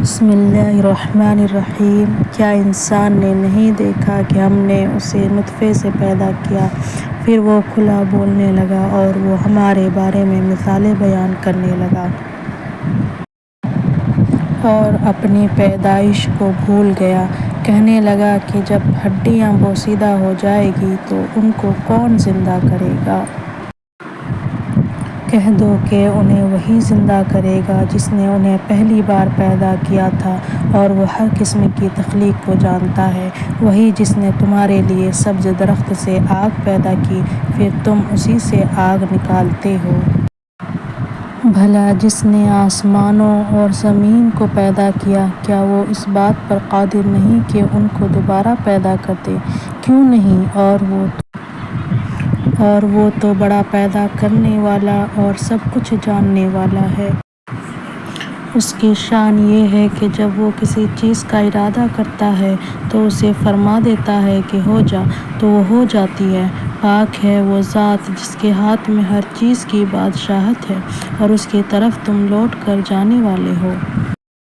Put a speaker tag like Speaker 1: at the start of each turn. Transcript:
Speaker 1: بسم اللہ الرحمن الرحیم۔ کیا انسان نے نہیں دیکھا کہ ہم نے اسے نطفے سے پیدا کیا، پھر وہ کھلا بولنے لگا اور وہ ہمارے بارے میں مثالیں بیان کرنے لگا اور اپنی پیدائش کو بھول گیا۔ کہنے لگا کہ جب ہڈیاں بوسیدہ ہو جائیں گی تو ان کو کون زندہ کرے گا؟ کہہ دو کہ انہیں وہی زندہ کرے گا جس نے انہیں پہلی بار پیدا کیا تھا، اور وہ ہر قسم کی تخلیق کو جانتا ہے۔ وہی جس نے تمہارے لیے سبز درخت سے آگ پیدا کی، پھر تم اسی سے آگ نکالتے ہو۔ بھلا جس نے آسمانوں اور زمین کو پیدا کیا، کیا وہ اس بات پر قادر نہیں کہ ان کو دوبارہ پیدا کر دے؟ کیوں نہیں؟ اور وہ تو بڑا پیدا کرنے والا اور سب کچھ جاننے والا ہے۔ اس کی شان یہ ہے کہ جب وہ کسی چیز کا ارادہ کرتا ہے تو اسے فرما دیتا ہے کہ ہو جا، تو وہ ہو جاتی ہے۔ پاک ہے وہ ذات جس کے ہاتھ میں ہر چیز کی بادشاہت ہے اور اس کی طرف تم لوٹ کر جانے والے ہو۔